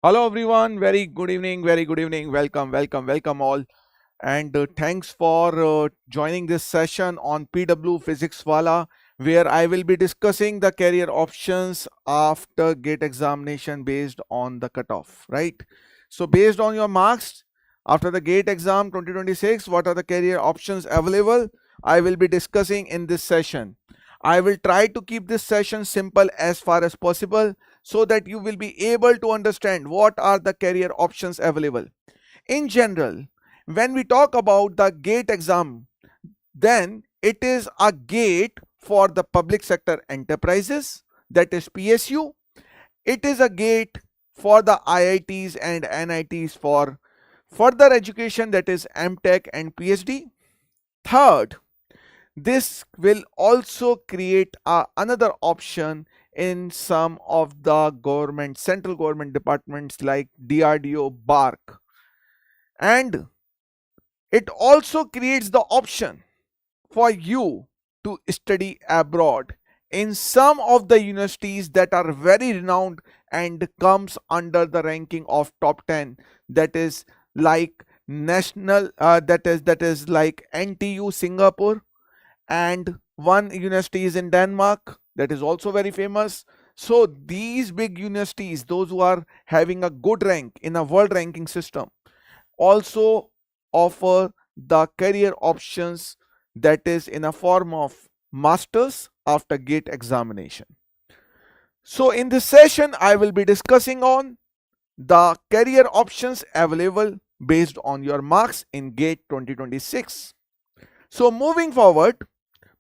Hello everyone, very good evening, welcome all, and thanks for joining this session on PW Physics Wallah, where I will be discussing the career options after GATE examination based on the cutoff, right? So based on your marks after the GATE exam 2026, what are the career options available? I will be discussing in this session. I will try to keep this session simple as far as possible so that you will be able to understand what are the career options available. In general, when we talk about the GATE exam, then it is a gate for the public sector enterprises, that is PSU. It is a gate for the IITs and NITs for further education, that is MTech and PhD. Third, this will also create another option in some of the central government departments like DRDO, BARC, and it also creates the option for you to study abroad in some of the universities that are very renowned and comes under the ranking of top 10, that is like national that is like NTU Singapore, and one university is in Denmark that is also very famous. So these big universities, those who are having a good rank in a world ranking system, also offer the career options, that is in a form of masters after GATE examination. So in this session I will be discussing on the career options available based on your marks in GATE 2026. So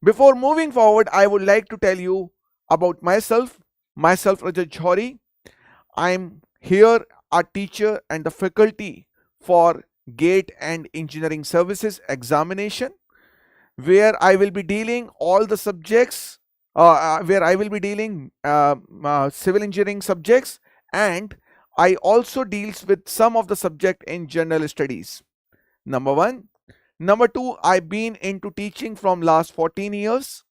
before moving forward, I would like to tell you about myself. Myself, Rajat Johari. I'm here a teacher and the faculty for GATE and Engineering Services examination, where I will be dealing all the subjects, where I will be dealing civil engineering subjects, and I also deals with some of the subject in general studies. Number one. Number two, I've been into teaching from last 14 years,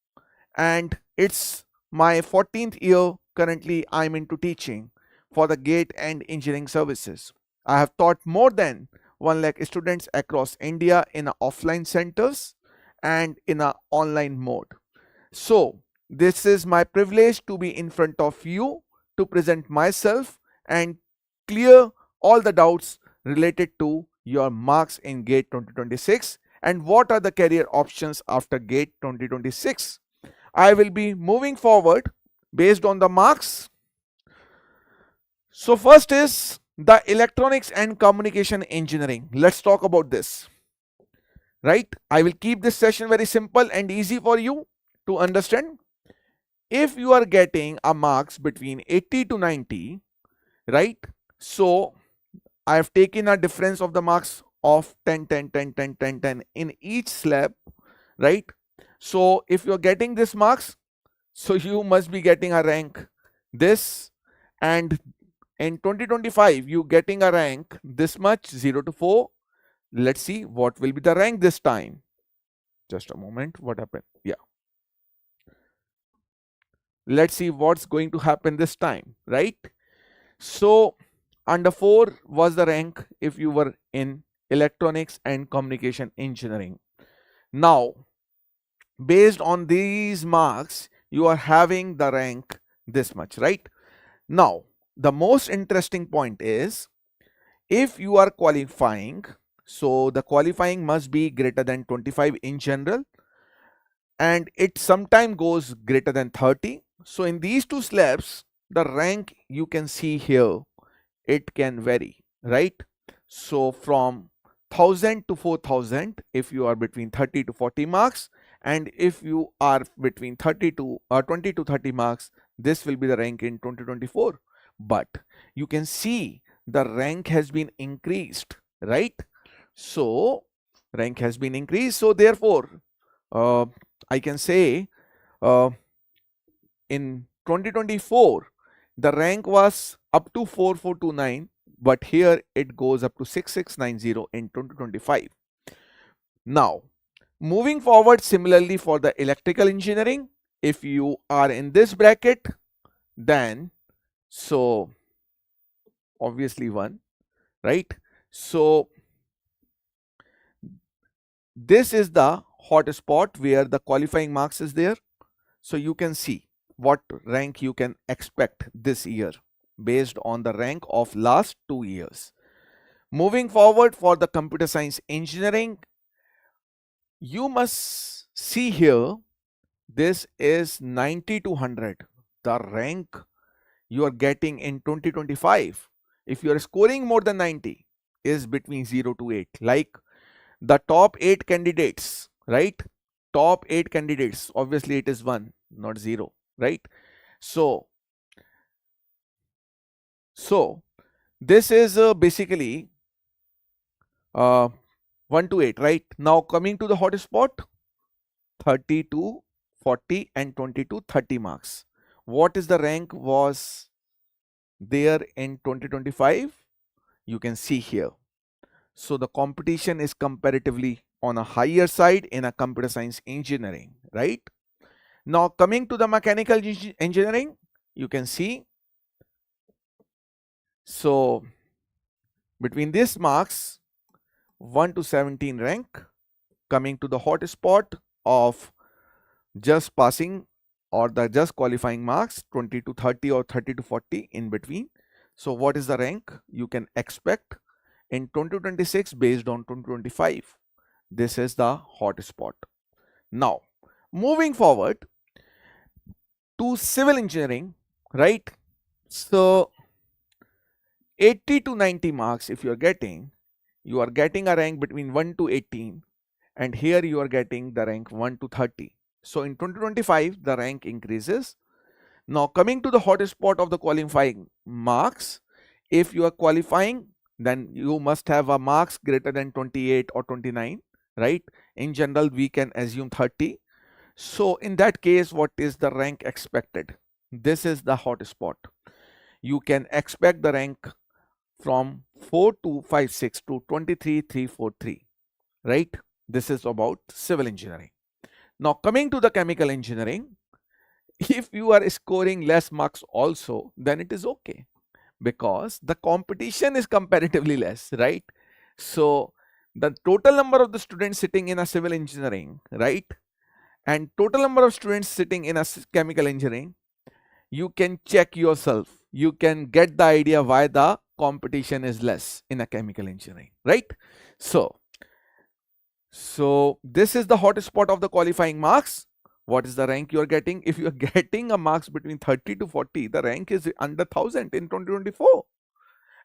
and it's my 14th year currently I'm into teaching for the GATE and engineering services. I have taught more than 1 lakh students across India in offline centers and in an online mode. So this is my privilege to be in front of you to present myself and clear all the doubts related to your marks in GATE 2026 and what are the career options after GATE 2026. I will be moving forward based on the marks. So first is the electronics and communication engineering. Let's talk about this. Right? I will keep this session very simple and easy for you to understand. If you are getting a marks between 80 to 90, right? So I have taken a difference of the marks of 10, 10, 10, 10, 10, 10 in each slab, right? So if you're getting this marks, so you must be getting a rank this, and in 2025 you getting a rank this much, 0 to 4. Let's see what will be the rank this time. Just a moment, what happened? Yeah. Let's see what's going to happen this time, right? So under 4 was the rank if you were in electronics and communication engineering. Now, based on these marks, you are having the rank this much, right? Now, the most interesting point is if you are qualifying, so the qualifying must be greater than 25 in general, and it sometimes goes greater than 30. So in these two slabs, the rank you can see here, it can vary, right? So from 1000 to 4000 if you are between 30 to 40 marks, and if you are between 30 to 20 to 30 marks, this will be the rank in 2024. But you can see the rank has been increased, right? So rank has been increased, so therefore I can say in 2024 the rank was up to 4429, but here it goes up to 6690 in 2025. Now moving forward, similarly for the electrical engineering, if you are in this bracket, then so obviously 1, right? So this is the hot spot where the qualifying marks is there. So you can see what rank you can expect this year based on the rank of last 2 years. Moving forward for the computer science engineering, you must see here, this is 90 to 100. The rank you are getting in 2025, if you are scoring more than 90, is between 0 to 8. Like the top 8 candidates, right? Top 8 candidates, obviously it is 1, not 0, right? So this is basically 1 to 8, right? Now coming to the hot spot, 30 to 40 and 20 to 30 marks. What is the rank was there in 2025? You can see here. So the competition is comparatively on a higher side in a computer science engineering, right? Now coming to the mechanical engineering, you can see. So between these marks, 1 to 17 rank, coming to the hot spot of just passing or the just qualifying marks, 20 to 30 or 30 to 40 in between. So what is the rank you can expect in 2026 based on 2025? This is the hot spot. Now moving forward to civil engineering, right? So 80 to 90 marks if you are getting a rank between 1 to 18, and here you are getting the rank 1 to 30. So in 2025 the rank increases. Now coming to the hot spot of the qualifying marks, if you are qualifying, then you must have a marks greater than 28 or 29, right? In general we can assume 30. So in that case, what is the rank expected? This is the hot spot. You can expect the rank from 4256 to 23343, right? This is about civil engineering. Now coming to the chemical engineering, if you are scoring less marks also, then it is okay, because the competition is comparatively less, right? So the total number of the students sitting in a civil engineering, right, and total number of students sitting in a chemical engineering, you can check yourself. You can get the idea why the competition is less in a chemical engineering, right? So this is the hot spot of the qualifying marks. What is the rank you are getting? If you are getting a marks between 30 to 40, the rank is under 1000 in 2024,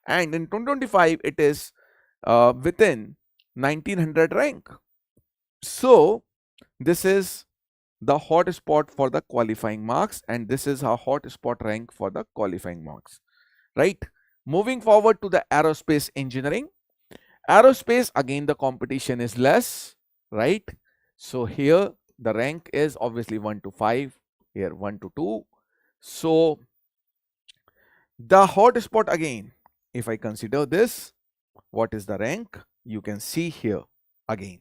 and in 2025 it is within 1900 rank. So this is the hot spot for the qualifying marks, and this is a hot spot rank for the qualifying marks, right? Moving forward to the aerospace engineering. Aerospace, again the competition is less, right? So here the rank is obviously 1 to 5, here 1 to 2. So the hot spot again, if I consider this, what is the rank? You can see here again.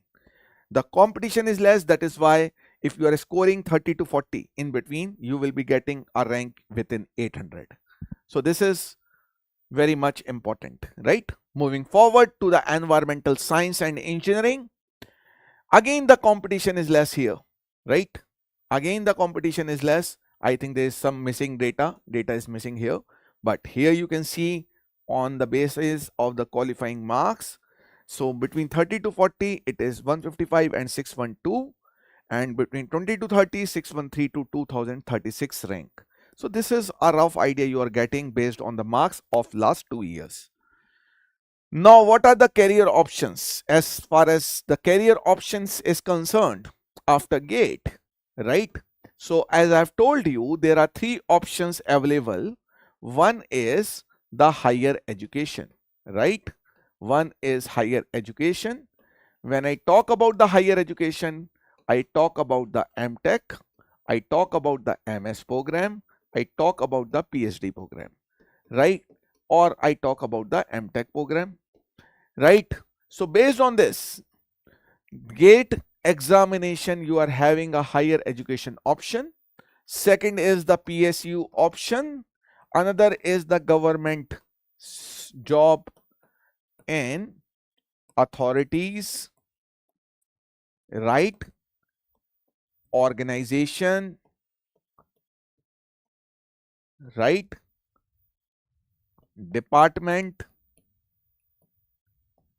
The competition is less, that is why if you are scoring 30 to 40 in between, you will be getting a rank within 800. So this is very much important, right? Moving forward to the environmental science and engineering. Again, the competition is less here, right? Again, the competition is less. I think there is some missing data. Data is missing here. But here you can see on the basis of the qualifying marks. So between 30 to 40, it is 155 and 612. And between 20 to 30, 613 to 2036 rank. So this is a rough idea you are getting based on the marks of last 2 years. Now, what are the career options? As far as the career options is concerned after GATE, right? So as I've told you, there are 3 options available. One is the higher education, right? One is higher education. When I talk about the higher education, I talk about the MTech, I talk about the MS program, I talk about the PhD program, right? Or I talk about the MTech program, right? So based on this GATE examination, you are having a higher education option. Second is the PSU option. Another is the government job in authorities, right, organization, right, department,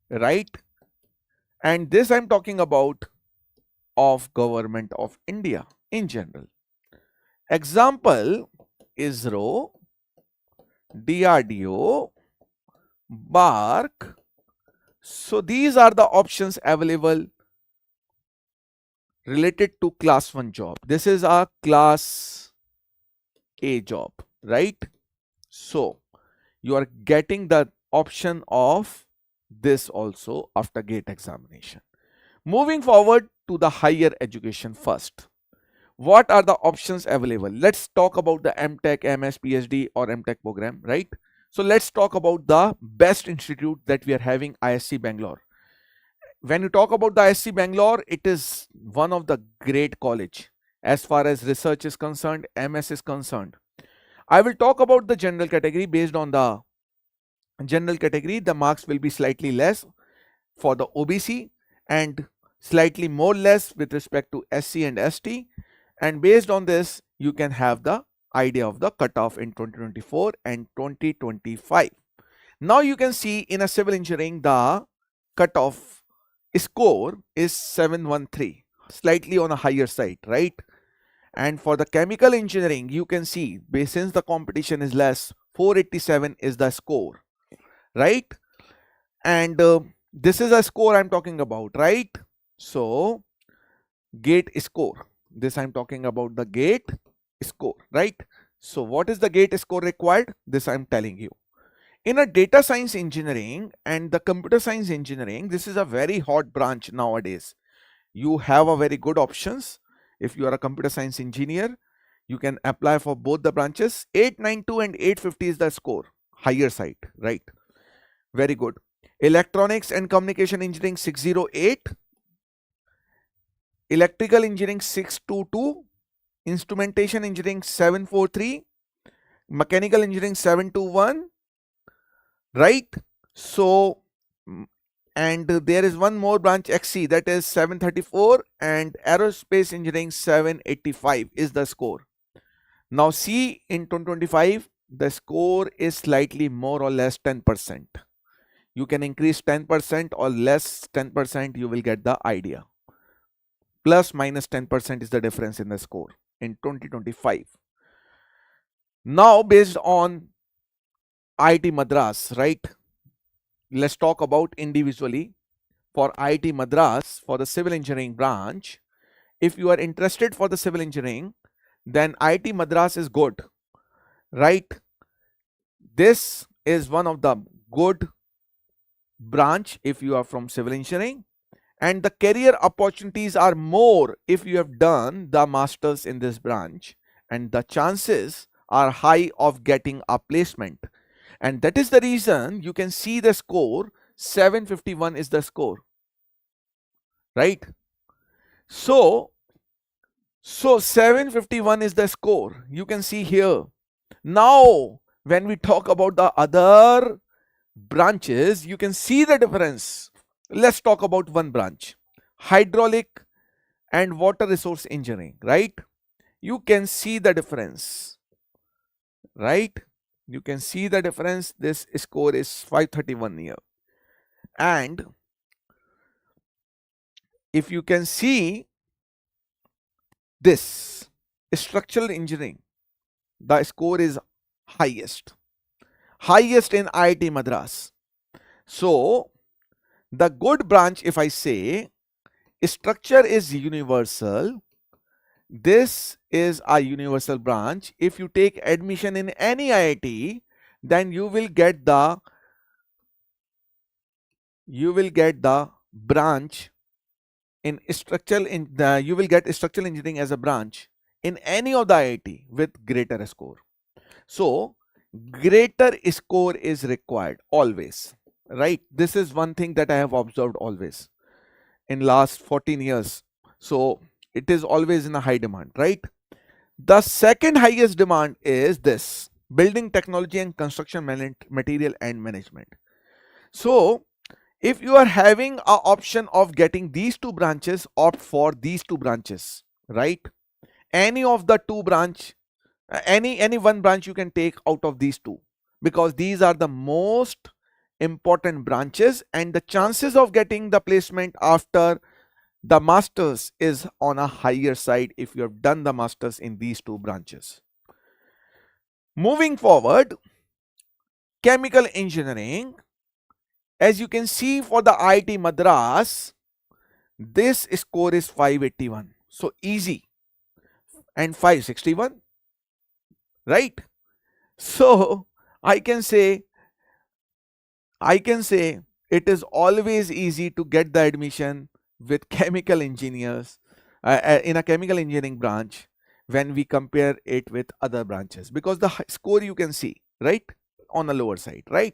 right, and this I'm talking about of government of India in general. Example: ISRO, DRDO, BARC. So these are the options available related to class 1 job. This is a class A job, right? So you are getting the option of this also after GATE examination. Moving forward to the higher education first. What are the options available? Let's talk about the MTech, MS, PhD or MTech program, right? So let's talk about the best institute that we are having, ISC Bangalore. When you talk about the ISC Bangalore, it is one of the great college as far as research is concerned, MS is concerned. I will talk about the general category. Based on the general category, the marks will be slightly less for the OBC and slightly more less with respect to SC and ST, and based on this you can have the idea of the cutoff in 2024 and 2025. Now you can see in a civil engineering the cutoff score is 713, slightly on a higher side, right? And for the chemical engineering you can see, since the competition is less, 487 is the score, right? And this is a score I'm talking about, right? So GATE score, this I'm talking about the GATE score, right? So what is the GATE score required? This I'm telling you. In a data science engineering and the computer science engineering, this is a very hot branch nowadays. You have a very good options. If you are a computer science engineer, you can apply for both the branches. 892 and 850 is the score, higher side, right? Very good. Electronics and communication engineering 608, electrical engineering 622, instrumentation engineering 743, mechanical engineering 721, right? So and there is one more branch XC, that is 734, and aerospace engineering 785 is the score. Now see, in 2025 the score is slightly more or less 10%. You can increase 10% or less 10%, you will get the idea. Plus minus 10% is the difference in the score in 2025. Now based on IIT Madras, right? Let's talk about individually. For IIT Madras, for the civil engineering branch, if you are interested for the civil engineering, then IIT Madras is good, right? This is one of the good branch if you are from civil engineering, and the career opportunities are more if you have done the masters in this branch, and the chances are high of getting a placement. And that is the reason you can see the score 751 is the score, right? So 751 is the score, you can see here. Now when we talk about the other branches, you can see the difference. Let's talk about one branch, hydraulic and water resource engineering, right? You can see the difference, right? You can see the difference. This score is 531 here. And if you can see this structural engineering, the score is highest in IIT Madras. So the good branch, if I say structure is universal, this is a universal branch. If you take admission in any IIT, then you will get the branch in structural you will get structural engineering as a branch in any of the IIT with greater score. So greater score is required always, right? This is one thing that I have observed always in last 14 years. So it is always in a high demand, right? The second highest demand is this, building technology and construction material and management. So if you are having a option of getting these two branches, opt for these two branches, right? Any of the two branch, any one branch you can take out of these two, because these are the most important branches, and the chances of getting the placement after the masters is on a higher side if you have done the masters in these two branches. Moving forward, chemical engineering. As you can see, for the IIT Madras, this score is 581. So easy. And 561, right? So I can say it is always easy to get the admission with chemical engineers in a chemical engineering branch when we compare it with other branches, because the score you can see, right, on the lower side, right?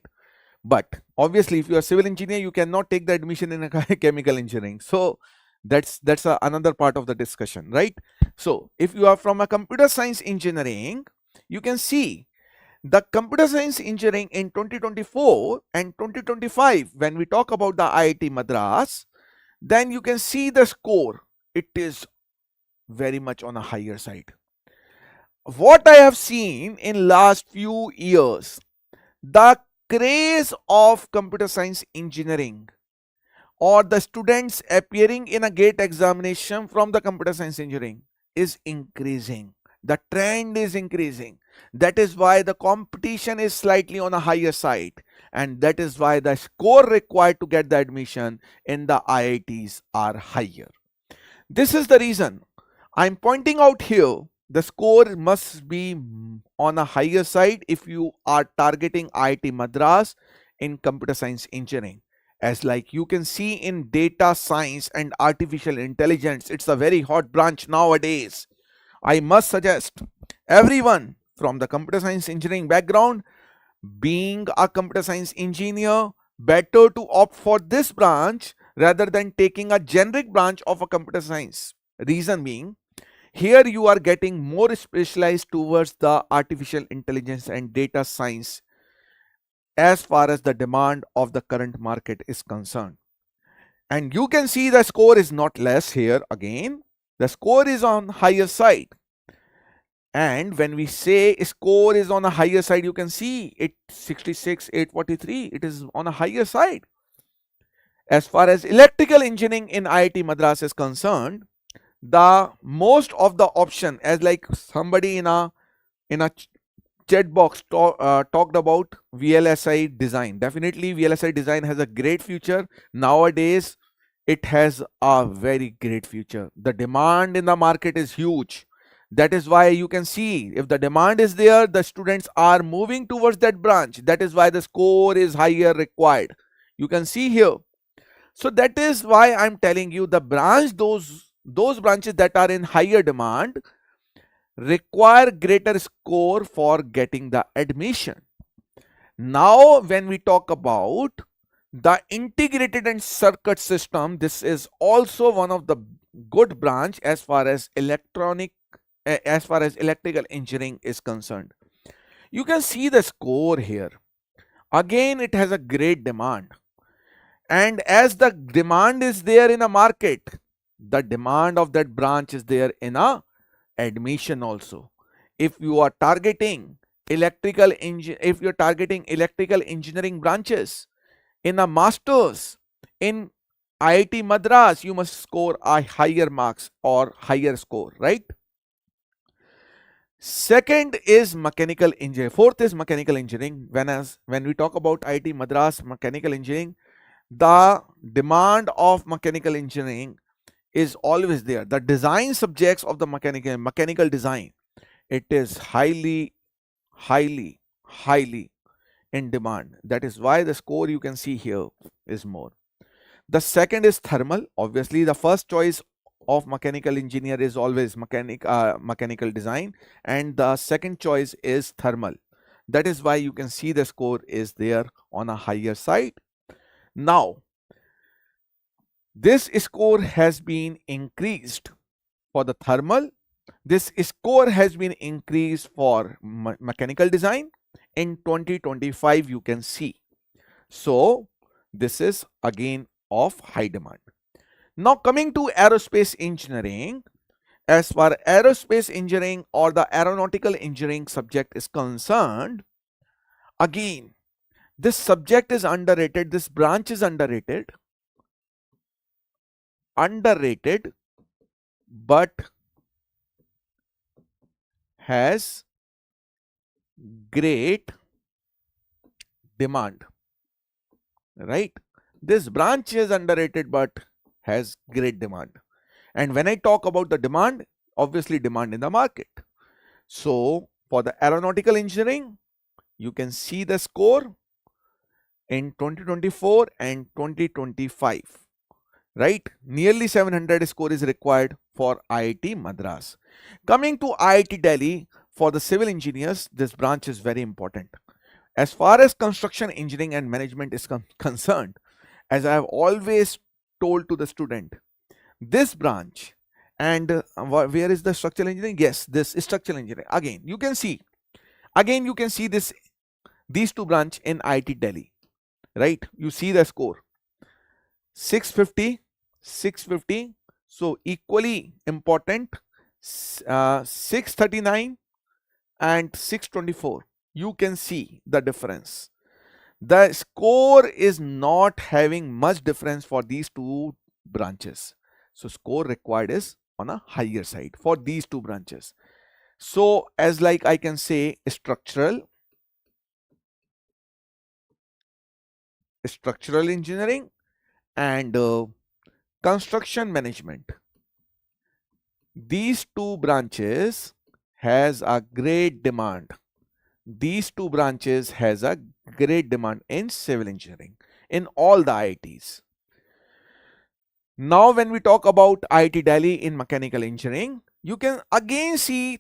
But obviously if you are civil engineer, you cannot take the admission in a chemical engineering. So that's another part of the discussion, right? So if you are from a computer science engineering, you can see the computer science engineering in 2024 and 2025, when we talk about the IIT Madras, then you can see the score. It is very much on a higher side. What I have seen in last few years, the craze of computer science engineering or the students appearing in a gate examination from the computer science engineering is increasing. The trend is increasing. That is why the competition is slightly on a higher side, and that is why the score required to get the admission in the IITs are higher. This is the reason I'm pointing out here. The score must be on a higher side if you are targeting IIT Madras in computer science engineering. As like you can see in data science and artificial intelligence, it's a very hot branch nowadays. I must suggest everyone from the computer science engineering background, being a computer science engineer, better to opt for this branch rather than taking a generic branch of a computer science. Reason being, here you are getting more specialized towards the artificial intelligence and data science as far as the demand of the current market is concerned. And you can see the score is not less here again. The score is on higher side. And when we say score is on a higher side, you can see it 66, 843. It is on a higher side. As far as electrical engineering in IIT Madras is concerned, the most of the option, as like somebody in a chat box talked about VLSI design. Definitely VLSI design has a great future. Nowadays, it has a very great future. The demand in the market is huge. That is why you can see if the demand is there, the students are moving towards that branch. That is why the score is higher required. You can see here. So that is why I'm telling you the branch, those branches that are in higher demand require greater score for getting the admission. Now when we talk about the integrated and circuit system, this is also one of the good branch as far as electrical engineering is concerned. You can see the score here. Again, it has a great demand. And as the demand is there in a market, the demand of that branch is there in a admission also. If you are targeting electrical engineering branches in a masters in IIT Madras, you must score a higher marks or higher score, right? Second is mechanical engineering. Fourth is mechanical engineering. When we talk about IIT Madras mechanical engineering, the demand of mechanical engineering is always there. The design subjects of the mechanical design, it is highly in demand. That is why the score you can see here is more. The second is thermal. Obviously, the first choice of mechanical engineer is always mechanical design, and the second choice is thermal. That is why you can see the score is there on a higher side. Now, this score has been increased for the thermal this score has been increased for mechanical design in 2025, you can see. So this is again of high demand. Now coming to aerospace engineering, as far aerospace engineering or the aeronautical engineering subject is concerned, again, this subject is underrated, this branch is underrated, but has great demand, right? This branch is underrated but has great demand. And when I talk about the demand, obviously demand in the market. So for the aeronautical engineering, you can see the score in 2024 and 2025, right? Nearly 700 score is required for IIT Madras. Coming to IIT Delhi, for the civil engineers, this branch is very important. As far as construction engineering and management is concerned, as I have always told to the student, this branch and where is the structural engineering? Yes, this is structural engineering. Again, you can see this, these two branch in IIT Delhi, right? You see the score 650, 650. So equally important, 639 and 624. You can see the difference. The score is not having much difference for these two branches. So score required is on a higher side for these two branches. So as like I can say structural engineering and construction management, these two branches has a great demand. These two branches has a great demand in civil engineering in all the IITs. Now when we talk about IIT Delhi in mechanical engineering, you can again see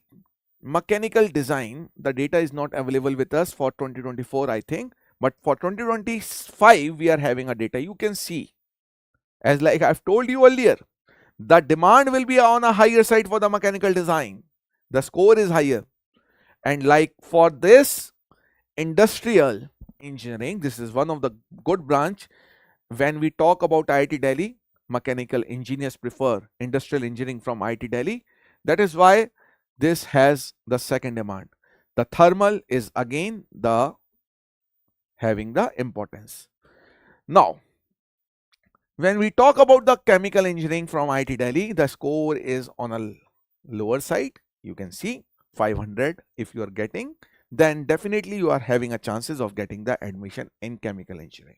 mechanical design. The data is not available with us for 2024, I think, but for 2025 we are having a data. You can see, as like I've told you earlier, the demand will be on a higher side for the mechanical design. The score is higher. And like for this industrial engineering, this is one of the good branch. When we talk about IIT Delhi, mechanical engineers prefer industrial engineering from IIT Delhi. That is why this has the second demand. The thermal is again the having the importance. Now, when we talk about the chemical engineering from IIT Delhi, the score is on a lower side. You can see 500 if you are getting, then definitely you are having a chances of getting the admission in chemical engineering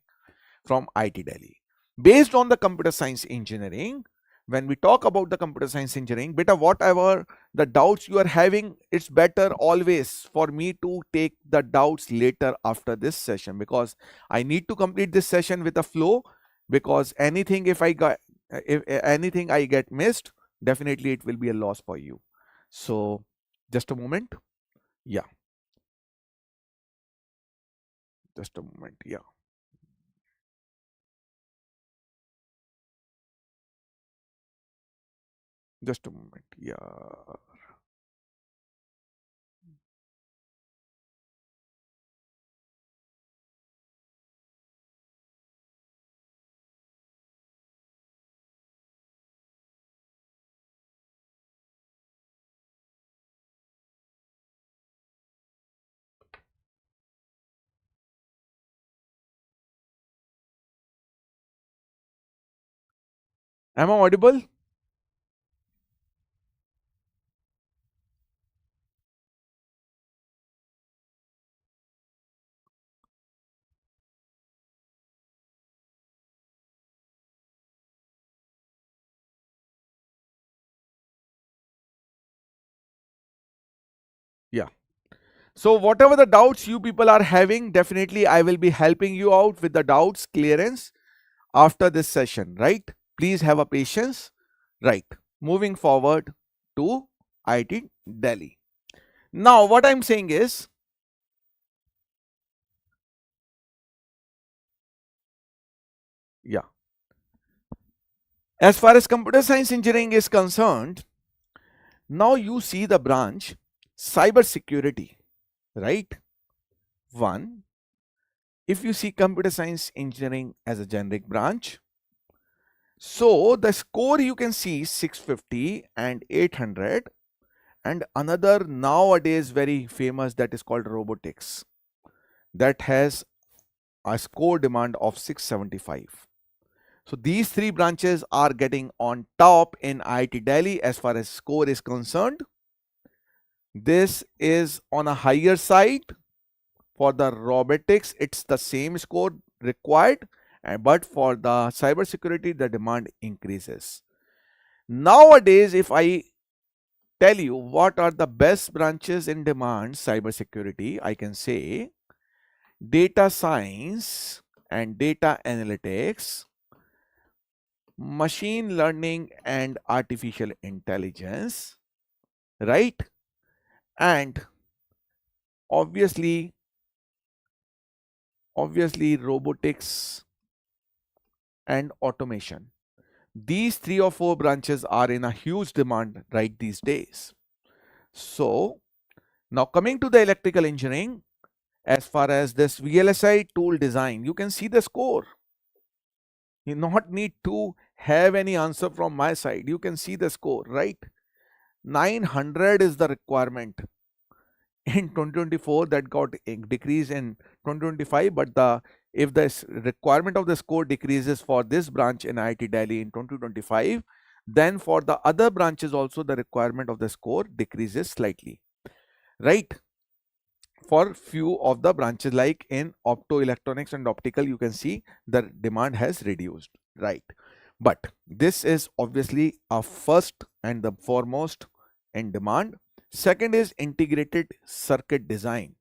from IIT Delhi. Based on the computer science engineering, when we talk about the computer science engineering, beta, whatever the doubts you are having, it's better always for me to take the doubts later after this session, because I need to complete this session with a flow, because anything if anything I get missed, definitely it will be a loss for you. So just a moment. Yeah. Just a moment. Yeah. Just a moment. Yeah. Am I audible? Yeah. So whatever the doubts you people are having, definitely I will be helping you out with the doubts clearance after this session, right? Please have a patience. Right. Moving forward to IIT Delhi. Now what I'm saying is, yeah, as far as computer science engineering is concerned, Now you see the branch cyber security, right? One, if you see computer science engineering as a generic branch, so the score you can see 650 and 800, and another nowadays very famous that is called robotics, that has a score demand of 675. So these three branches are getting on top in IIT Delhi as far as score is concerned. This is on a higher side. For the robotics, it's the same score required, but for the cybersecurity, the demand increases. Nowadays, if I tell you what are the best branches in demand cybersecurity, I can say data science and data analytics, machine learning and artificial intelligence, right? And obviously robotics and automation. These 3 or 4 branches are in a huge demand right these days. So now coming to the electrical engineering, as far as this VLSI tool design, you can see the score. You not need to have any answer from my side. You can see the score, right? 900 is the requirement in 2024, that got decreased in 2025, but if the requirement of the score decreases for this branch in IIT Delhi in 2025, then for the other branches also the requirement of the score decreases slightly, right? For few of the branches like in optoelectronics and optical, you can see the demand has reduced, right? But this is obviously a first and the foremost in demand. Second is integrated circuit design.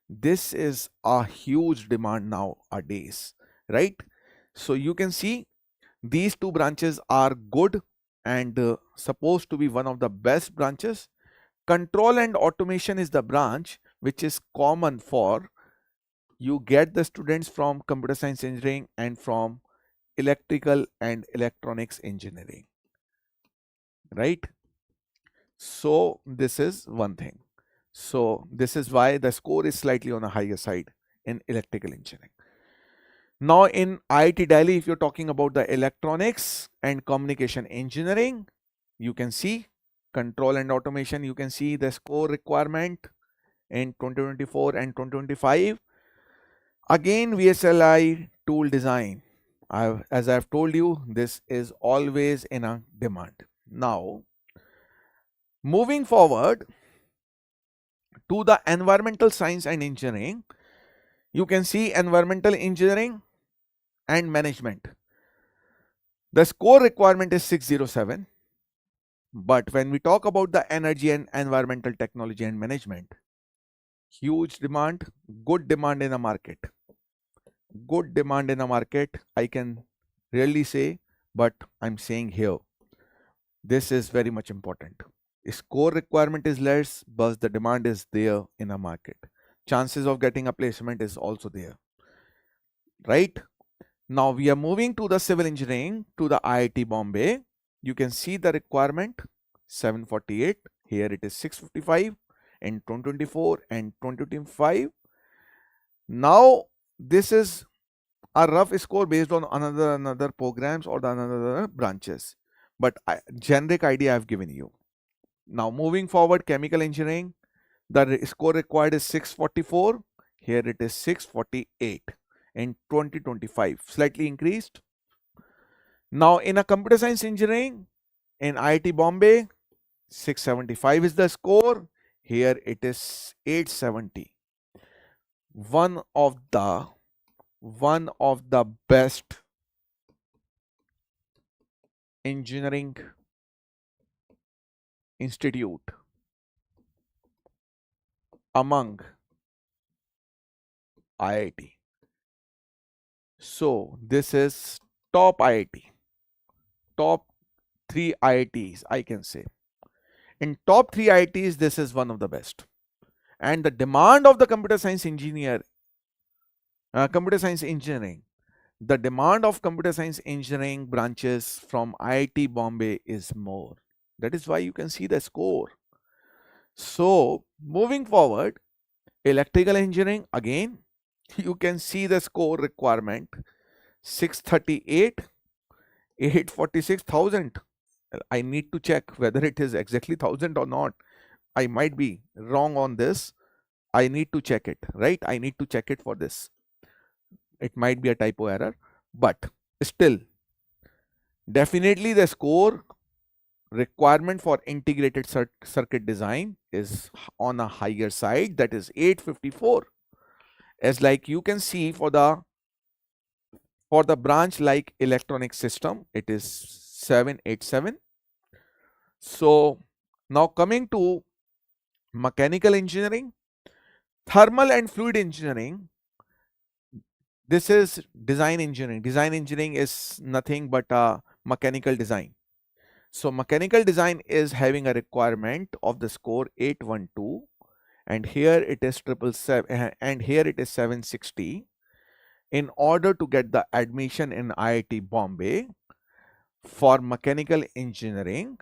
This is a huge demand nowadays, right? So you can see these two branches are good and supposed to be one of the best branches. Control and automation is the branch which is common for you get the students from computer science engineering and from electrical and electronics engineering, right? So this is one thing. So this is why the score is slightly on a higher side in electrical engineering. Now in IIT Delhi, if you're talking about the electronics and communication engineering, you can see control and automation, you can see the score requirement in 2024 and 2025. Again, VSLI tool design. As I've told you, this is always in a demand. Now, moving forward to the environmental science and engineering, you can see environmental engineering and management. The score requirement is 607. But when we talk about the energy and environmental technology and management, huge demand, good demand in the market. Good demand in the market, I can really say, but I'm saying here, this is very much important. Score requirement is less, but the demand is there in a market. Chances of getting a placement is also there, right? Now we are moving to the civil engineering to the IIT Bombay. You can see the requirement 748. Here it is 655 in 2024 and 2025. Now this is a rough score based on another programs or the another branches, but generic idea I've given you. Now moving forward, chemical engineering, the score required is 644. Here it is 648 in 2025, slightly increased. Now in a computer science engineering in IIT Bombay, 675 is the score. Here it is 870. One of the best engineering institute among IIT. So this is top IIT, top 3 IITs, I can say. In top 3 IITs, this is one of the best. And the demand of the computer science engineering, the demand of computer science engineering branches from IIT Bombay is more. That is why you can see the score. So moving forward, electrical engineering, again, you can see the score requirement 638, 846,000. I need to check whether it is exactly 1000 or not. I might be wrong on this. I need to check it, right? I need to check it for this. It might be a typo error, but still, definitely the score requirement for integrated circuit design is on a higher side, that is 854. As like you can see for the branch like electronic system, it is 787. So now coming to mechanical engineering, thermal and fluid engineering, this is design engineering. Design engineering is nothing but a mechanical design. So mechanical design is having a requirement of the score 812, and here it is 777, and here it is 760. In order to get the admission in IIT Bombay for mechanical engineering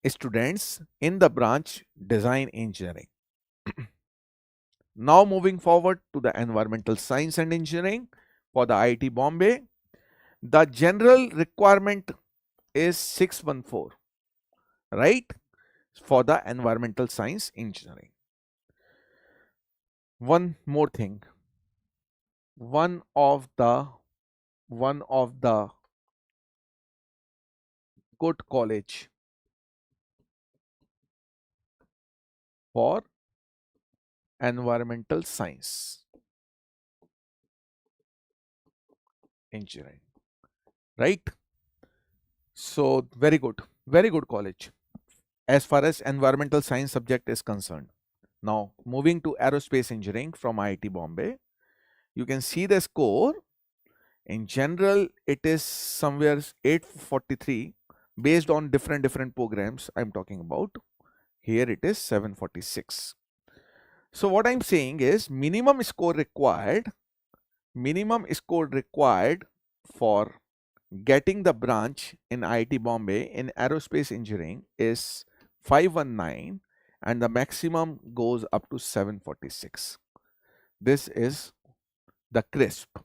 students in the branch design engineering. Now moving forward to the environmental science and engineering for the IIT Bombay, the general requirement is 614, right, for the environmental science engineering. One more thing, one of the good college for environmental science engineering, right? So very good college as far as environmental science subject is concerned. Now moving to aerospace engineering from IIT Bombay, you can see the score. In general, it is somewhere 843 based on different programs I'm talking about. Here it is 746. So what I'm saying is minimum score required for getting the branch in IIT Bombay in aerospace engineering is 519, and the maximum goes up to 746. This is the crisp.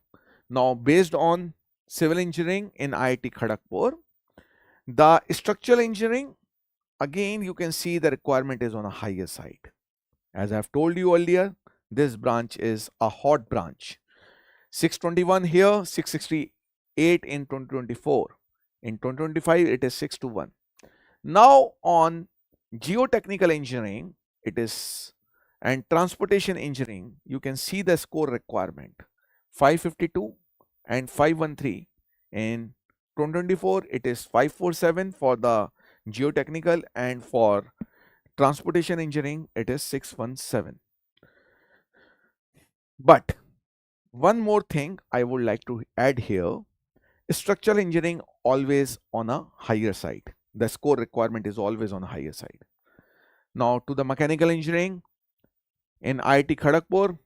Now based on civil engineering in IIT Kharagpur, the structural engineering, again you can see the requirement is on a higher side. As I've told you earlier, this branch is a hot branch. 621 here, 668 in 2024. In 2025, it is 621. Now on geotechnical engineering, it is, and transportation engineering, you can see the score requirement 552 and 513. In 2024, it is 547 for the geotechnical, and for transportation engineering, it is 617. But one more thing I would like to add here, structural engineering always on a higher side. The score requirement is always on a higher side. Now to the mechanical engineering in IIT Kharagpur,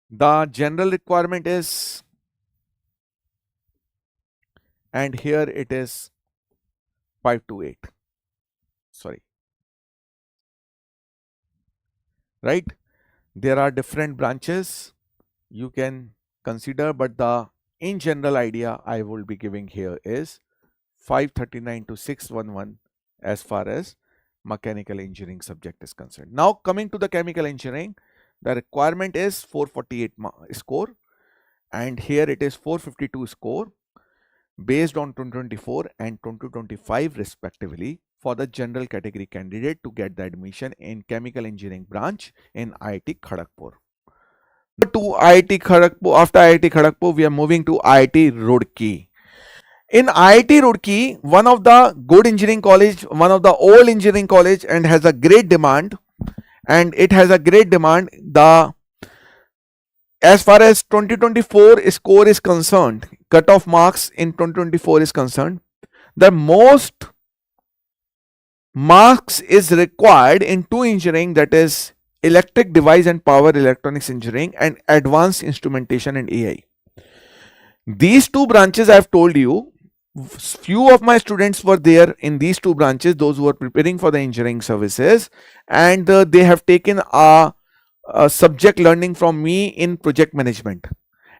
the general requirement is, and here it is 528. Sorry. Right? There are different branches you can consider, but the in general idea I will be giving here is 539 to 611 as far as mechanical engineering subject is concerned. Now coming to the chemical engineering, the requirement is 448 score, and here it is 452 score based on 2024 and 2025 respectively for the general category candidate to get the admission in chemical engineering branch in IIT Kharagpur. To IIT Kharagpur, after IIT Kharagpur, we are moving to IIT Roorkee. In IIT Roorkee, one of the good engineering college, one of the old engineering college, and has a great demand, the as far as 2024 score is concerned, cutoff marks in 2024 is concerned, the most marks is required in two engineering, that is electric device and power electronics engineering and advanced instrumentation and AI. These two branches I have told you, few of my students were there in these two branches, those who were preparing for the engineering services, and they have taken a subject learning from me in project management,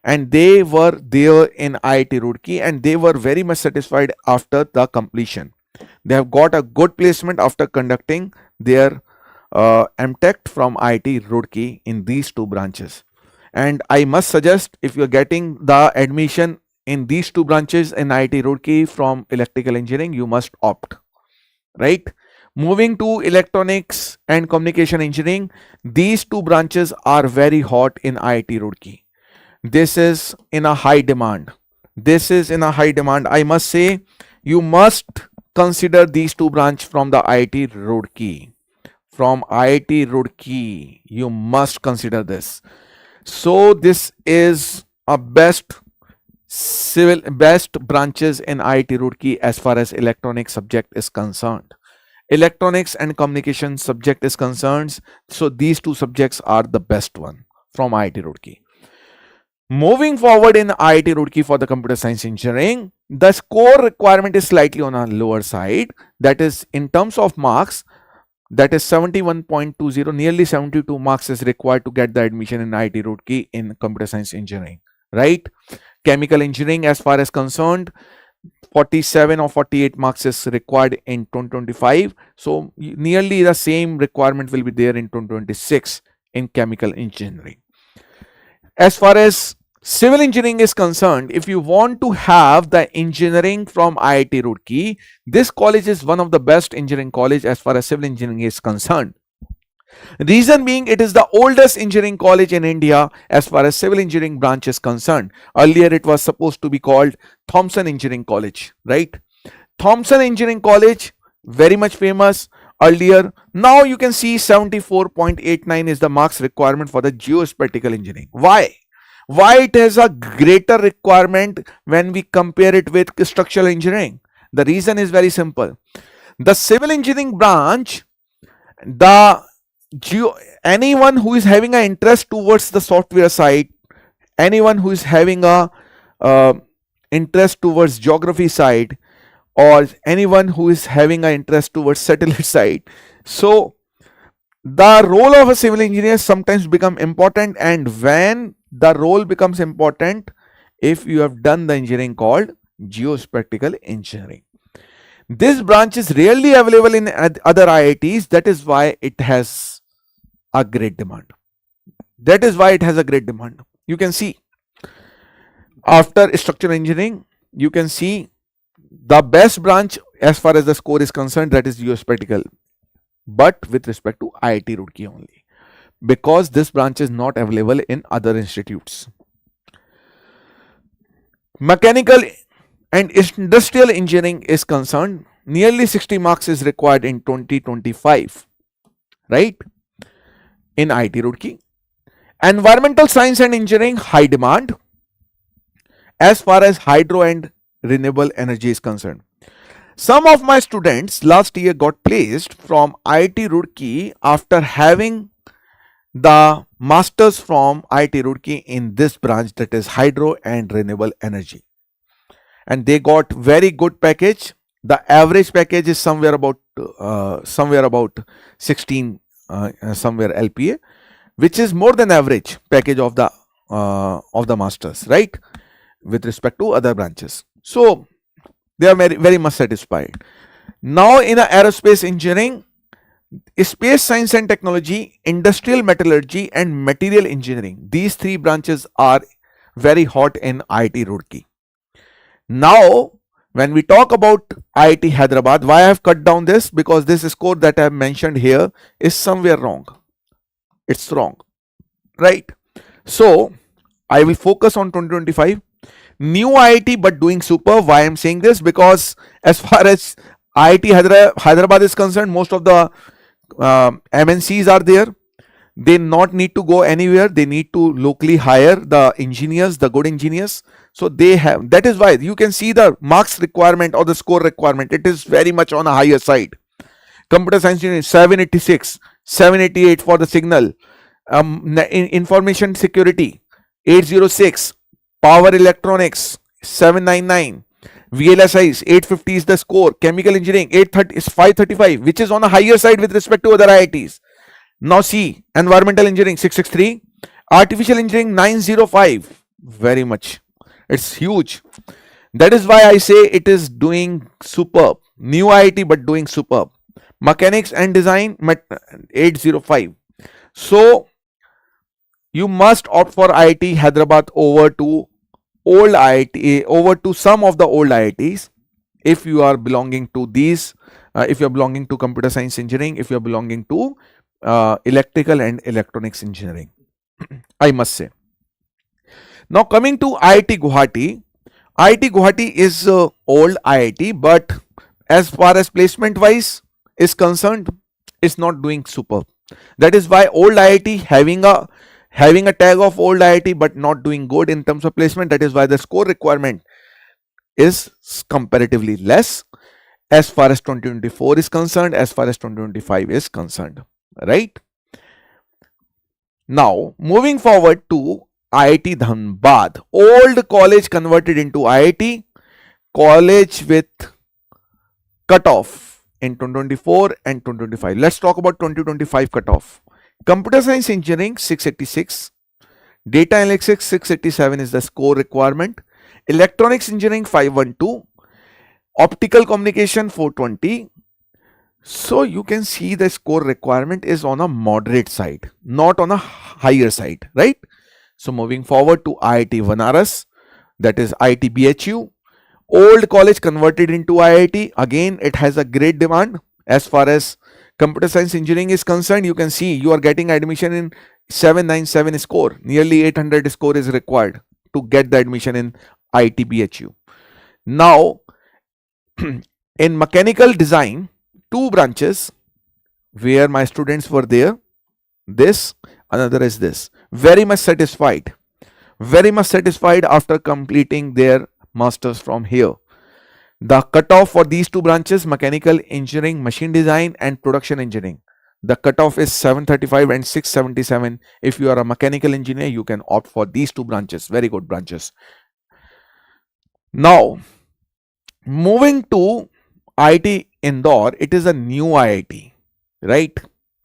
and they were there in IIT Roorkee, and they were very much satisfied after the completion. They have got a good placement after conducting their MTech from IIT Roorkee in these two branches. And I must suggest, if you're getting the admission in these two branches in IIT Roorkee from electrical engineering, you must opt, right? Moving to electronics and communication engineering, these two branches are very hot in IIT Roorkee. This is in a high demand. This is in a high demand. I must say, you must consider these two branches from the IIT Roorkee. From IIT Roorkee, you must consider this. So this is a best branches in IIT Roorkee as far as electronics subject is concerned. Electronics and communication subject is concerned. So these two subjects are the best one from IIT Roorkee. Moving forward in IIT Roorkee for the computer science engineering, the score requirement is slightly on a lower side. That is, in terms of marks, that is 71.20, nearly 72 marks is required to get the admission in IIT Roorkee in computer science engineering, right? Chemical engineering, as far as concerned, 47 or 48 marks is required in 2025. So nearly the same requirement will be there in 2026 in chemical engineering. As far as civil engineering is concerned, if you want to have the engineering from IIT Roorkee, this college is one of the best engineering college as far as civil engineering is concerned. Reason being, it is the oldest engineering college in India as far as civil engineering branch is concerned. Earlier it was supposed to be called Thompson Engineering College, right? Thompson Engineering College, very much famous earlier. Now you can see 74.89 is the marks requirement for the geospatial engineering. Why? Why it has a greater requirement when we compare it with structural engineering? The reason is very simple. The civil engineering branch, anyone who is having an interest towards the software side, anyone who is having a interest towards geography side, or anyone who is having an interest towards satellite side, so the role of a civil engineer sometimes become important. And when the role becomes important, if you have done the engineering called geospatial engineering, this branch is rarely available in other IITs. That is why it has a great demand. That is why it has a great demand. You can see after structural engineering, you can see the best branch as far as the score is concerned, that is geospatial, but with respect to IIT Roorkee only, because this branch is not available in other institutes. Mechanical and industrial engineering is concerned, nearly 60 marks is required in 2025, right, in IIT Roorkee. Environmental science and engineering, high demand as far as hydro and renewable energy is concerned. Some of my students last year got placed from IIT Roorkee after having the masters from IIT Roorkee in this branch, that is hydro and renewable energy, and they got very good package. The average package is somewhere about 16 somewhere LPA, which is more than average package of the masters, right, with respect to other branches. So they are very, very much satisfied. Now in aerospace engineering, space science and technology, industrial metallurgy and material engineering, these three branches are very hot in IIT Roorkee. Now when we talk about IIT Hyderabad, why I have cut down this? Because this score that I have mentioned here is somewhere wrong. It's wrong, right? So I will focus on 2025. New IIT but doing super. Why I am saying this? Because as far as IIT Hyderabad is concerned, most of the MNCs are there. They not need to go anywhere. They need to locally hire the engineers, the good engineers. So they have, that is why you can see the marks requirement or the score requirement. It is very much on a higher side. Computer science engineering 786, 788 for the signal. Information security 806. Power electronics 799. VLSI is 850 is the score. Chemical engineering 830 is 535, which is on a higher side with respect to other IITs. Now see, environmental engineering 663, artificial engineering 905, very much. It's huge. That is why I say it is doing superb. New IIT but doing superb. Mechanics and design 805. So you must opt for IIT Hyderabad over to old IIT, over to some of the old IITs if you are belonging to these, if you are belonging to computer science engineering, if you are belonging to electrical and electronics engineering, I must say. Now coming to IIT Guwahati. IIT Guwahati is old IIT, but as far as placement wise is concerned, it's not doing superb. That is why old IIT having a tag of old IIT but not doing good in terms of placement. That is why the score requirement is comparatively less as far as 2024 is concerned, as far as 2025 is concerned, right? Now moving forward to IIT Dhanbad, old college converted into IIT, college with cutoff in 2024 and 2025. Let's talk about 2025 cutoff. Computer science engineering 686, data analytics 687 is the score requirement, electronics engineering 512, optical communication 420. So you can see the score requirement is on a moderate side, not on a higher side, right? So moving forward to IIT Banaras, that is IIT BHU, old college converted into IIT. Again, it has a great demand as far as computer science engineering is concerned. You can see you are getting admission in 797 score. Nearly 800 score is required to get the admission in IIT BHU. Now, in mechanical design, 2 branches where my students were there. This, another is this. Very much satisfied after completing their masters from here. The cutoff for these 2 branches, mechanical engineering, machine design and production engineering, the cutoff is 735 and 677. If you are a mechanical engineer, you can opt for these 2 branches, very good branches. Now moving to IIT Indore, it is a new IIT, right?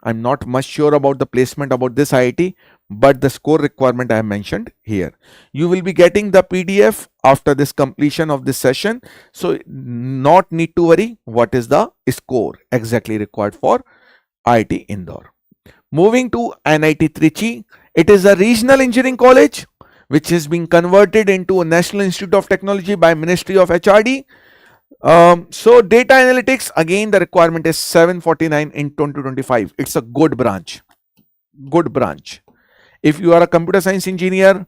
I'm not much sure about the placement about this IIT, but the score requirement I have mentioned here. You will be getting the PDF after this completion of this session. So not need to worry what is the score exactly required for IIT Indore. Moving to NIT Trichy, it is a regional engineering college which is being converted into a National Institute of Technology by Ministry of HRD. So data analytics, again the requirement is 749 in 2025. It's a good branch. If you are a computer science engineer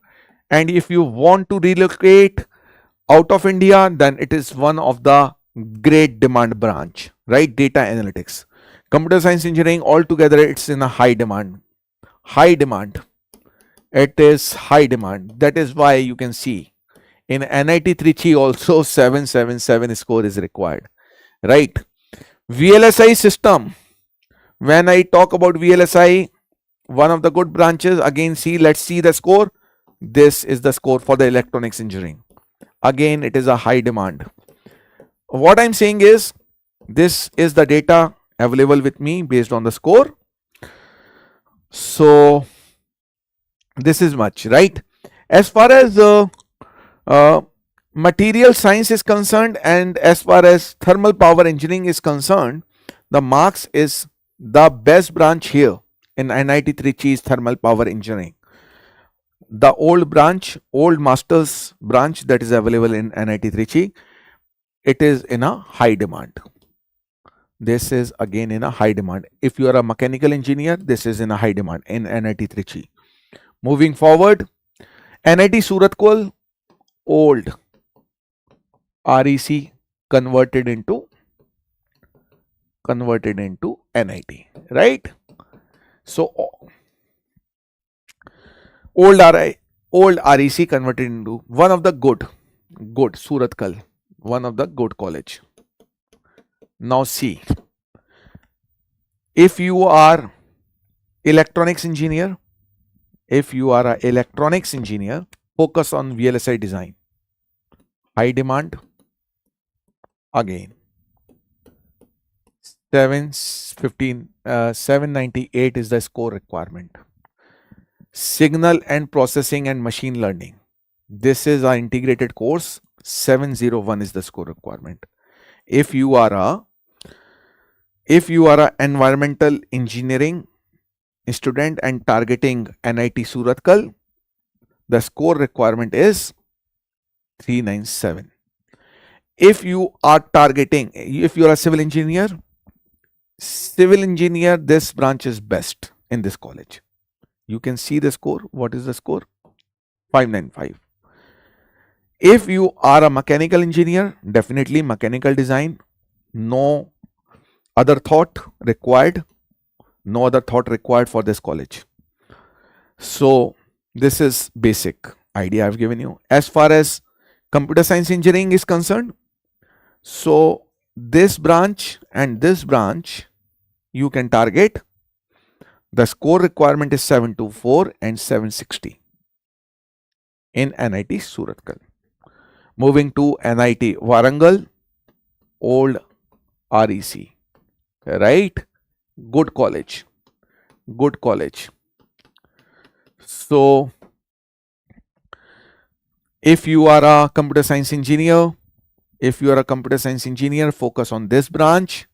and if you want to relocate out of India, then it is one of the great demand branch, right? Data analytics, computer science engineering altogether, it's in a high demand. It is high demand. That is why you can see in NIT Trichy also 777 score is required, right? VLSI system, when I talk about VLSI, one of the good branches, again see, let's see the score. This is the score for the electronics engineering. Again, it is a high demand. What I'm saying is, this is the data available with me based on the score. So this is much, right? As far as material science is concerned and as far as thermal power engineering is concerned, the marks is the best branch here in NIT Trichy is thermal power engineering. The old branch, old masters branch that is available in NIT Trichy, it is in a high demand. This is again in a high demand. If you are a mechanical engineer, this is in a high demand in NIT Trichy. Moving forward, NIT Suratpur, old REC converted into NIT, right? So old REC converted into one of the good Suratkal, one of the good college. Now see, if you are electronics engineer, focus on VLSI design. High demand, again 798 is the score requirement. Signal and processing and machine learning. This is our integrated course. 701 is the score requirement. If you are a environmental engineering student and targeting NIT Roorkee, the score requirement is 397. If you are a civil engineer, this branch is best in this college. You can see the score. What is the score? 595. If you are a mechanical engineer, definitely mechanical design. No other thought required. No other thought required for this college. So this is basic idea I've given you. As far as computer science engineering is concerned, so this branch and this branch you can target. The score requirement is 724 and 760 in NIT Roorkee. Moving to NIT Warangal, old REC, right? Good college. Good college. So if you are a computer science engineer, focus on this branch,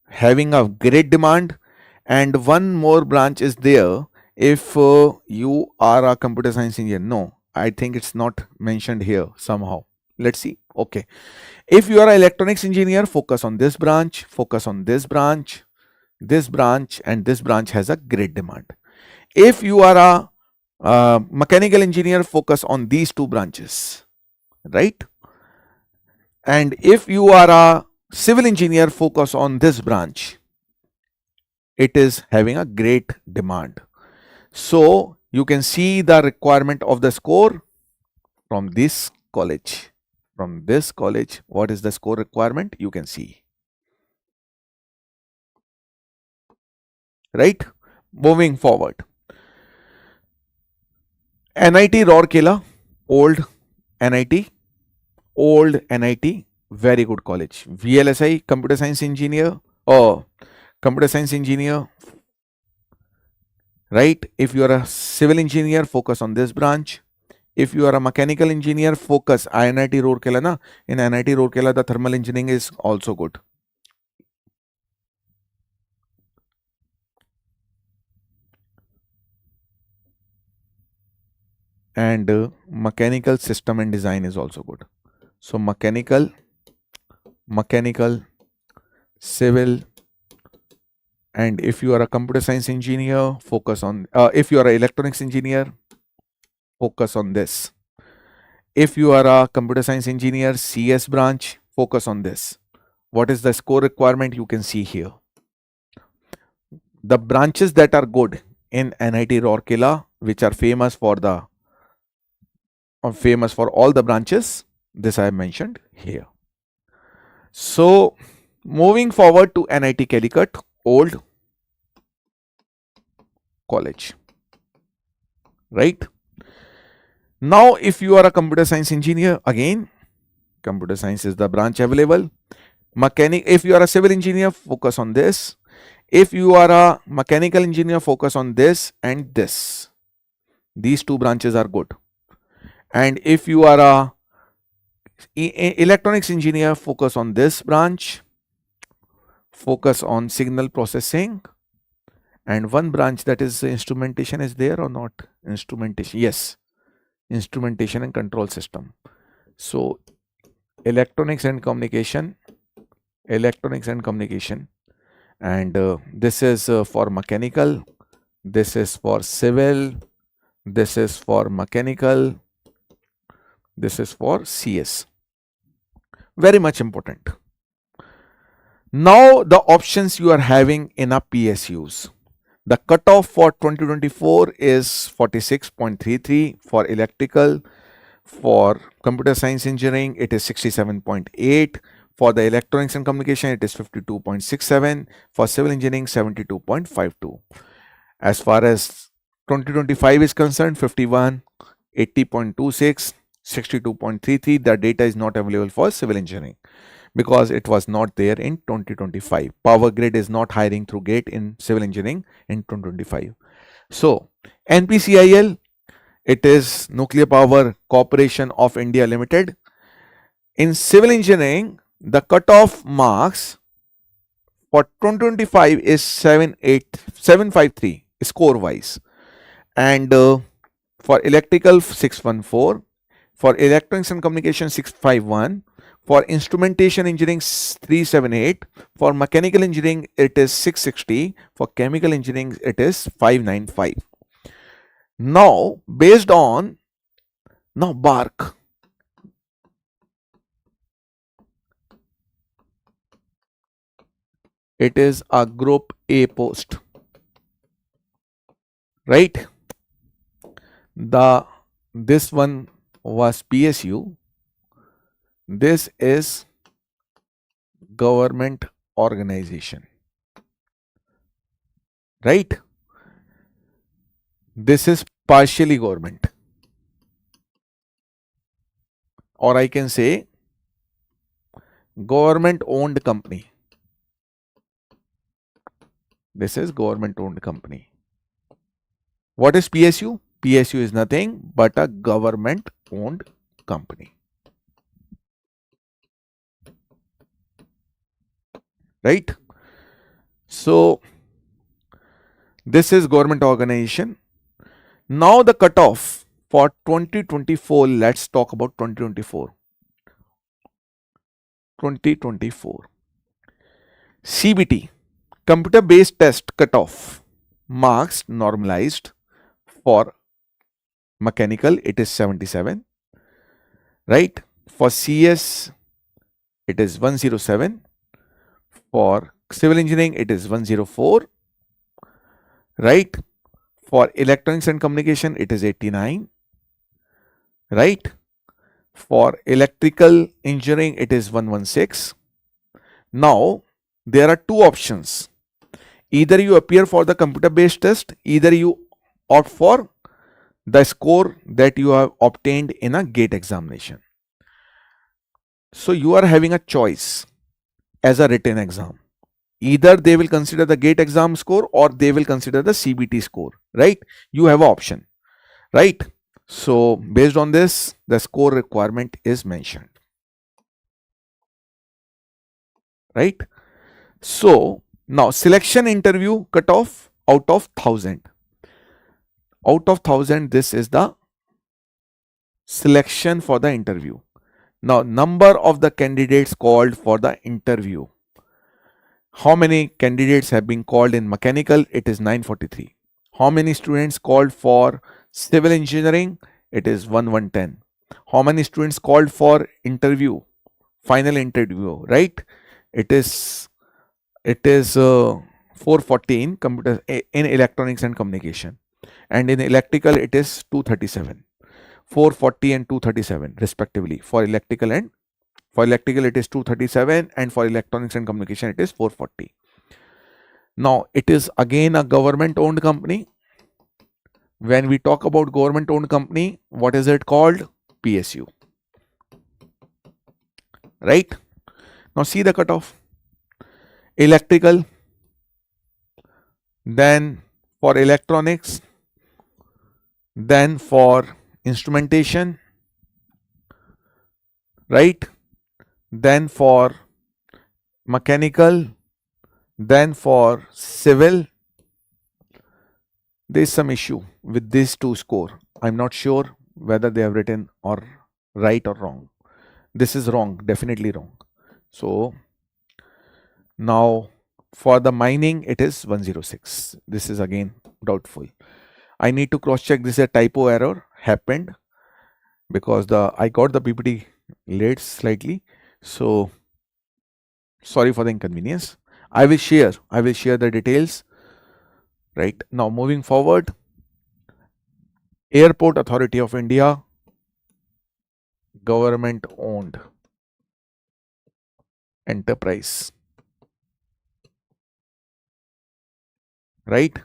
having a great demand. And one more branch is there if you are a computer science engineer. No, I think it's not mentioned here somehow. Let's see. Okay. If you are an electronics engineer, focus on this branch, focus on this branch, and this branch has a great demand. If you are a mechanical engineer, focus on these two branches, right? And if you are a civil engineer, focus on this branch. It is having a great demand. So you can see the requirement of the score from this college. From this college, what is the score requirement? You can see. Right? Moving forward. NIT Roorkee, old NIT, very good college. VLSI, computer science engineer, right? If you are a civil engineer, focus on this branch. If you are a mechanical engineer, focus IIT Roorkee na. In NIT Roorkee, the thermal engineering is also good. And mechanical system and design is also good. So mechanical, civil, and if you are a computer science engineer, focus on, if you are an electronics engineer, focus on this. If you are a computer science engineer, CS branch, focus on this. What is the score requirement? You can see here. The branches that are good in NIT Roorkee, which are famous for all the branches, this I have mentioned here. So moving forward to NIT Calicut, old college, right? Now if you are a computer science engineer, again computer science is the branch available. If you are a civil engineer, focus on this. If you are a mechanical engineer, focus on this and this. These two branches are good. And if you are a electronics engineer, focus on this branch, focus on signal processing, and one branch that is instrumentation is there or not? Instrumentation, yes, instrumentation and control system. So electronics and communication, and this is for mechanical, this is for civil, this is for mechanical, this is for CS. Very much important. Now the options you are having in a PSUs. The cutoff for 2024 is 46.33 for electrical. For computer science engineering, it is 67.8. For the electronics and communication, it is 52.67. For civil engineering, 72.52. As far as 2025 is concerned, 51, 80.26, 62.33. The data is not available for civil engineering. because it was not there in 2025. Power Grid is not hiring through GATE in civil engineering in 2025. So NPCIL, it is Nuclear Power Corporation of India Limited. In civil engineering, the cutoff marks for 2025 is 753 score wise, and for electrical 614, for electronics and communication 651, for instrumentation engineering 378, for mechanical engineering it is 660, for chemical engineering it is 595. Now based on BARC, it is a group A post, right? This one was PSU. This is government organization, right? This is partially government, or I can say government owned company. This is government owned company. What is PSU? PSU is nothing but a government owned company, right? So this is government organization. Now the cutoff for 2024, let's talk about 2024. 2024 CBT, computer based test cutoff, marks normalized. For mechanical it is 77, right? For CS it is 107, for civil engineering it is 104, right? For electronics and communication it is 89, right? For electrical engineering it is 116. Now there are two options: either you appear for the computer based test, either you opt for the score that you have obtained in a GATE examination. So you are having a choice as a written exam. Either they will consider the GATE exam score or they will consider the CBT score, right? You have an option, right? So based on this, the score requirement is mentioned, right? So now selection interview cutoff out of 1000. Out of 1000, this is the selection for the interview. Now number of the candidates called for the interview. How many candidates have been called in mechanical? It is 943. How many students called for civil engineering? It is 1110. How many students called for interview, final interview, right? It is 440 in computer, in electronics and communication, and in electrical it is 237. 440 and 237 respectively. For electrical it is 237, and for electronics and communication it is 440. Now it is again a government owned company. When we talk about government owned company, what is it called? PSU, right? Now see the cutoff. Electrical, then for electronics, then for instrumentation, right? Then for mechanical, then for civil. There is some issue with these two score. I'm not sure whether they have written or right or wrong. This is wrong, definitely wrong. So now for the mining it is 106. This is again doubtful. I need to cross check. This is a typo error happened because I got the PPT late slightly. So sorry for the inconvenience. I will share the details. Right now, moving forward, Airport Authority of India, government owned enterprise, right?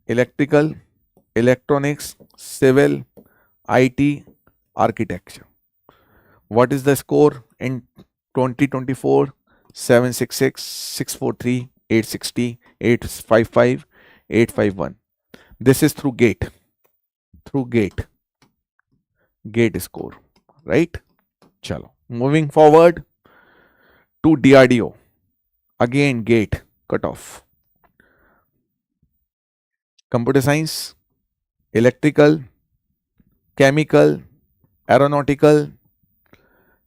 Electrical, electronics, civil, IT, architecture. What is the score? in 2024, 766, 643, 860, 855, 851. This is through gate score, right? Chalo. Moving forward to DRDO, again gate cutoff. Computer science, electrical, chemical, aeronautical,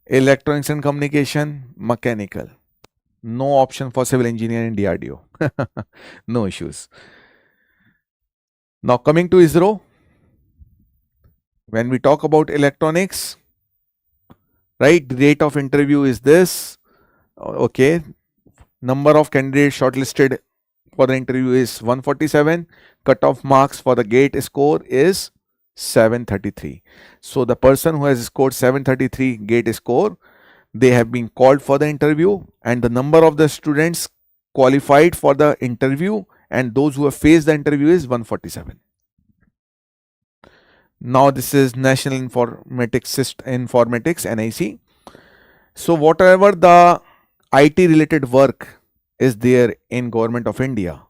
electronics and communication, mechanical. No option for civil engineer in DRDO. No issues. Now coming to ISRO, when we talk about electronics, right, the rate of interview is this. Okay, number of candidates shortlisted for the interview is 147. Cutoff marks for the gate score is 733. So the person who has scored 733 gate score, they have been called for the interview, and the number of the students qualified for the interview and those who have faced the interview is 147. Now this is National Informatics NIC. So whatever the IT related work is there in Government of India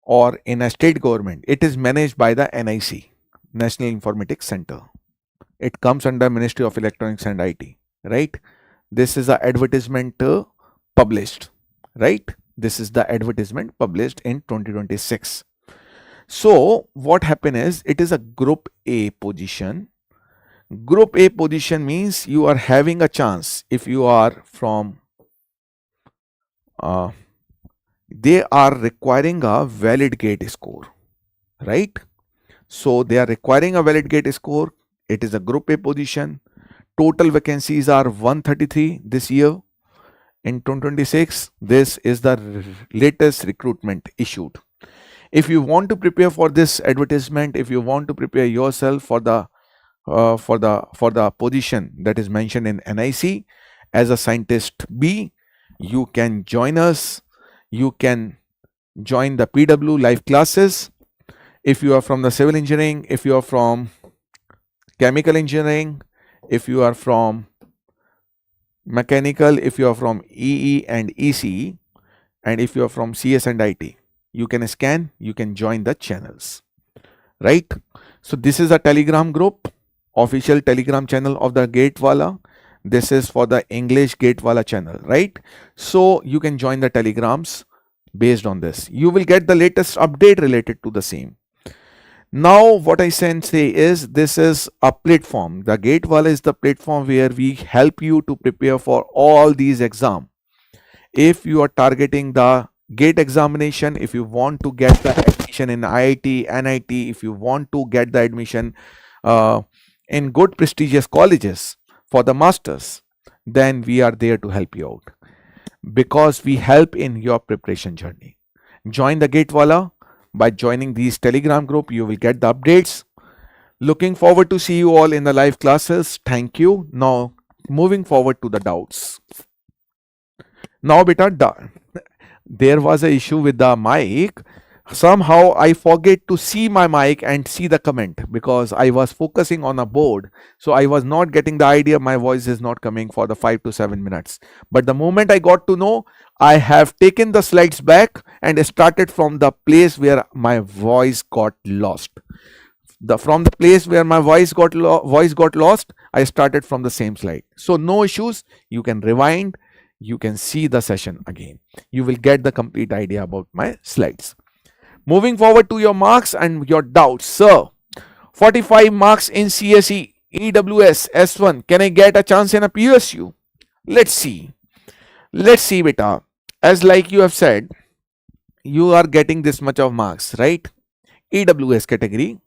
or in a state government, it is managed by the NIC, National Informatics Center. It comes under Ministry of Electronics and IT, right? This is the advertisement published, right? This is the advertisement published in 2026. So what happened is, it is a group A position. Group A position means you are having a chance if you are from they are requiring a valid gate score, right? So they are requiring a valid gate score. It is a group A position. Total vacancies are 133 this year. In 2026, this is the latest recruitment issued. If you want to prepare for this advertisement, if you want to prepare yourself for the position that is mentioned in NIC as a scientist B, you can join us. You can join the PW live classes. If you are from the civil engineering, if you are from chemical engineering, if you are from mechanical, if you are from EE and ECE, and if you are from CS and IT, you can scan, you can join the channels, right? So this is a Telegram group, official Telegram channel of the Gate Wallah. This is for the English Gate Wallah channel, right? So you can join the Telegrams based on this. You will get the latest update related to the same. Now what I can say is, this is a platform. The Gate Wallah is the platform where we help you to prepare for all these exams. If you are targeting the GATE examination, if you want to get the admission in IIT, NIT, if you want to get the admission in good prestigious colleges for the masters, then we are there to help you out, because we help in your preparation journey. Join the Gate Wallah. By joining these Telegram group, you will get the updates. Looking forward to see you all in the live classes. Thank you. Now moving forward to the doubts. Now beta, there was an issue with the mic. Somehow I forget to see my mic and see the comment, because I was focusing on a board. So I was not getting the idea my voice is not coming for the 5 to 7 minutes. But the moment I got to know, I have taken the slides back and started from the place where my voice got lost. From the place where my voice got lost, I started from the same slide. So no issues. You can rewind. You can see the session again. You will get the complete idea about my slides. Moving forward to your marks and your doubts. Sir, 45 marks in CSE, EWS, S1. Can I get a chance in a PSU? Let's see. Let's see, beta. As like you have said, you are getting this much of marks, right? EWS category.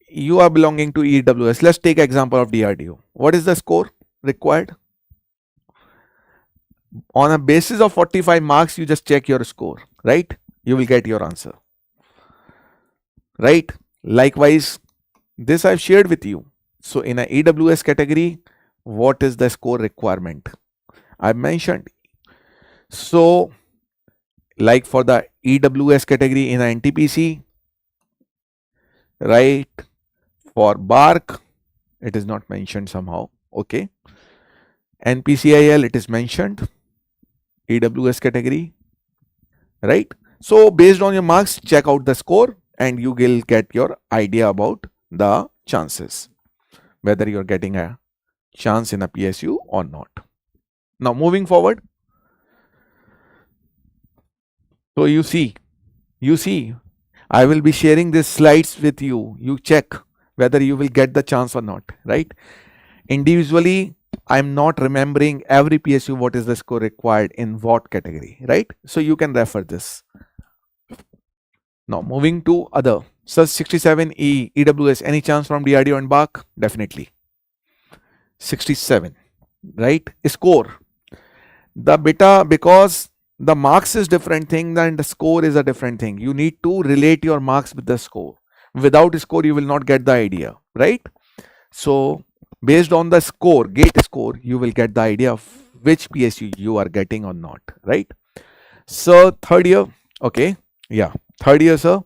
You are belonging to EWS. Let's take example of DRDO. What is the score required? On a basis of 45 marks, you just check your score, right? You will get your answer, right? Likewise, this I've shared with you. So in a EWS category, what is the score requirement? I've mentioned. So like for the EWS category in a NTPC, right? For BARC, it is not mentioned somehow. Okay. NPCIL, it is mentioned, EWS category, right? So based on your marks, check out the score and you will get your idea about the chances, whether you're getting a chance in a PSU or not. Now moving forward, so you see, I will be sharing these slides with you. You check whether you will get the chance or not, right? Individually, I'm not remembering every PSU what is the score required in what category, right? So you can refer this. Now moving to other. So 67E, EWS, any chance from DRDO and BARC? Definitely. 67, right? Score. The beta, because the marks is different thing and the score is a different thing. You need to relate your marks with the score. Without score, you will not get the idea, right? So based on the score, gate score, you will get the idea of which PSU you are getting or not, right? So third year, okay, yeah, third year, sir,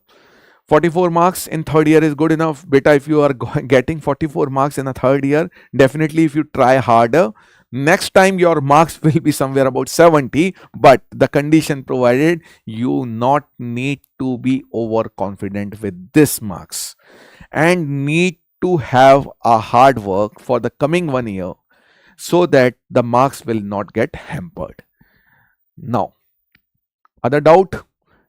44 marks in third year is good enough. Beta, if you are getting 44 marks in a third year, definitely if you try harder, next time your marks will be somewhere about 70, but the condition provided, you not need to be overconfident with this marks and need to have a hard work for the coming 1 year so that the marks will not get hampered. Now, other doubt?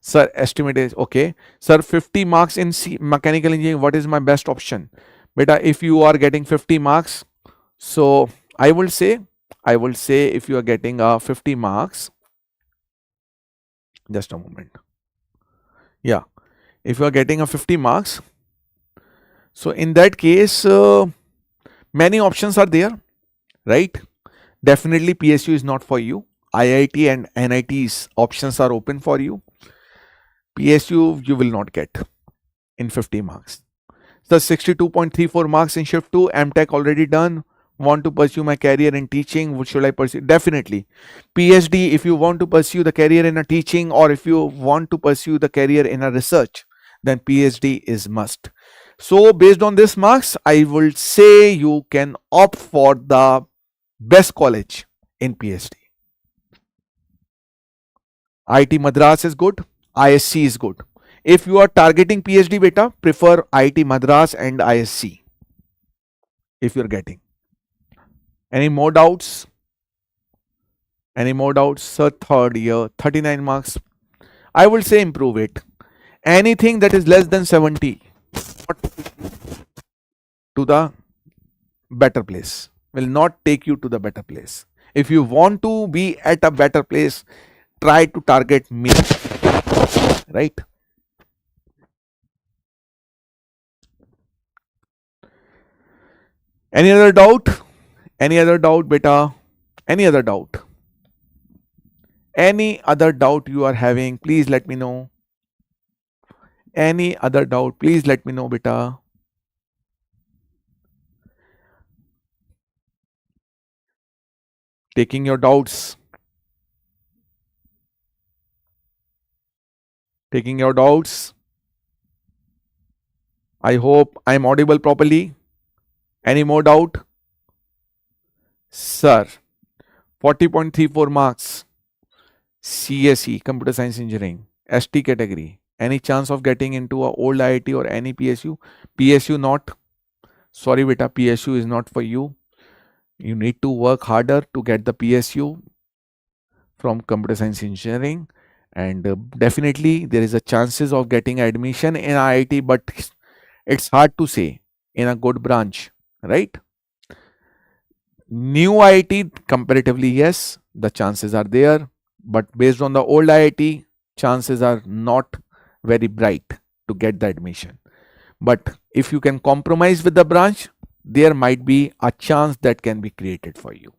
Sir, estimate is okay. Sir, 50 marks in mechanical engineering, what is my best option? Beta, if you are getting 50 marks, so I will say if you are getting 50 marks, just a moment. Yeah, if you are getting a 50 marks, so in that case, many options are there, right? Definitely PSU is not for you. IIT and NITs options are open for you. PSU you will not get in 50 marks. The 62.34 marks in shift 2, MTech already done. Want to pursue my career in teaching, what should I pursue? Definitely. PhD, if you want to pursue the career in a teaching or if you want to pursue the career in a research, then PhD is must. So based on this marks, I will say you can opt for the best college in PhD. IIT Madras is good. ISC is good. If you are targeting PhD beta, prefer IIT Madras and ISC. If you're getting. Any more doubts? Any more doubts? Sir, third year, 39 marks. I will say improve it. Anything that is less than 70 to the better place will not take you to the better place. If you want to be at a better place, try to target me, right? Any other doubt? Any other doubt, beta? Any other doubt? Any other doubt you are having, please let me know. Any other doubt, please let me know, beta. Taking your doubts. Taking your doubts. I hope I am audible properly. Any more doubt? Sir, 40.34 marks. CSE, Computer Science Engineering, ST category. Any chance of getting into a old IIT or any PSU? PSU not. Sorry beta, PSU is not for you. You need to work harder to get the PSU from Computer Science Engineering, and definitely there is a chances of getting admission in IIT, but it's hard to say in a good branch, right? New IIT comparatively, yes, the chances are there, but based on the old IIT, chances are not very bright to get the admission. But if you can compromise with the branch, there might be a chance that can be created for you.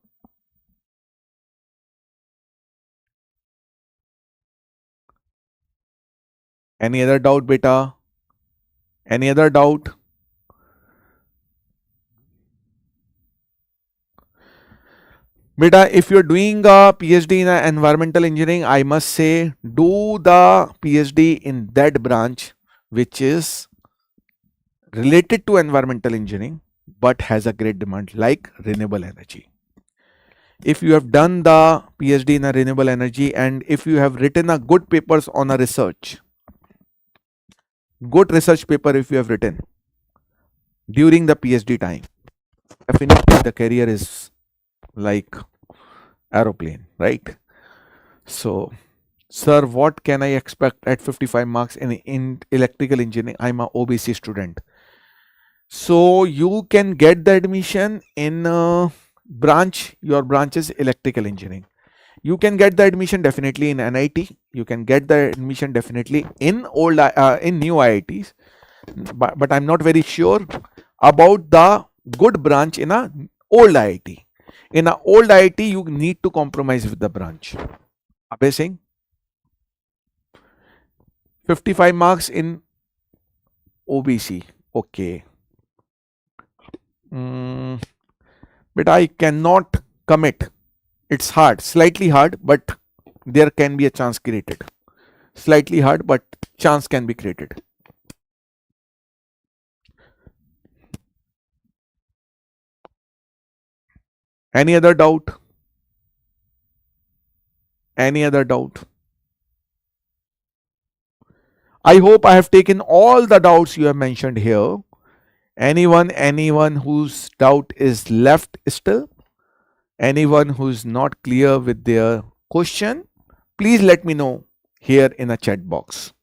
Any other doubt, beta? Any other doubt? Beta, if you're doing a PhD in environmental engineering, I must say do the PhD in that branch which is related to environmental engineering but has a great demand, like renewable energy. if you have done the PhD in a renewable energy, and if you have written a good papers on a research, good research paper if you have written during the PhD time, definitely the career is like aeroplane, right? So, sir, what can I expect at 55 marks in electrical engineering? I'm a OBC student. So you can get the admission in branch, your branch is electrical engineering. You can get the admission definitely in NIT. You can get the admission definitely in new IITs. But I'm not very sure about the good branch in a old IIT. In a old IIT, you need to compromise with the branch. Abhay Singh, 55 marks in OBC. Okay. But I cannot commit. It's hard, slightly hard, but there can be a chance created. Slightly hard, but chance can be created. Any other doubt? Any other doubt? I hope I have taken all the doubts you have mentioned here. Anyone whose doubt is left still? Anyone who's not clear with their question, please let me know here in a chat box.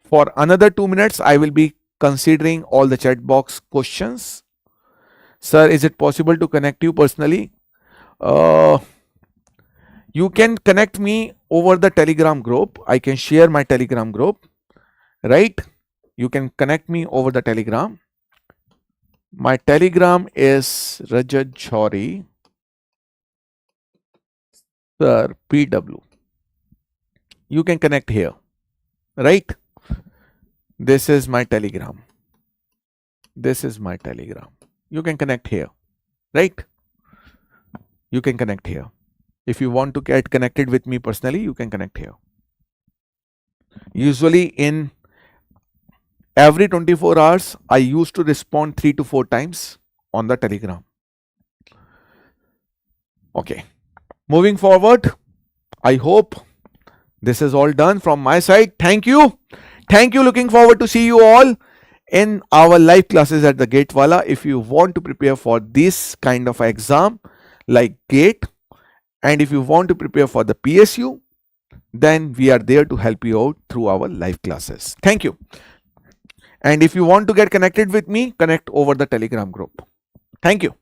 For another 2 minutes, I will be considering all the chat box questions. Sir, is it possible to connect you personally? You can connect me over the Telegram group. I can share my Telegram group, right? You can connect me over the Telegram. My Telegram is Rajat Johari, Sir PW. You can connect here, right? This is my Telegram. This is my Telegram. You can connect here, right? You can connect here. If you want to get connected with me personally, you can connect here. Usually in every 24 hours, I used to respond 3 to 4 times on the Telegram. Okay. Moving forward, I hope this is all done from my side. Thank you. Thank you. Looking forward to see you all in our live classes at the GATE Wallah. If you want to prepare for this kind of exam like GATE, and if you want to prepare for the PSU, then we are there to help you out through our live classes. Thank you. And if you want to get connected with me, connect over the Telegram group. Thank you.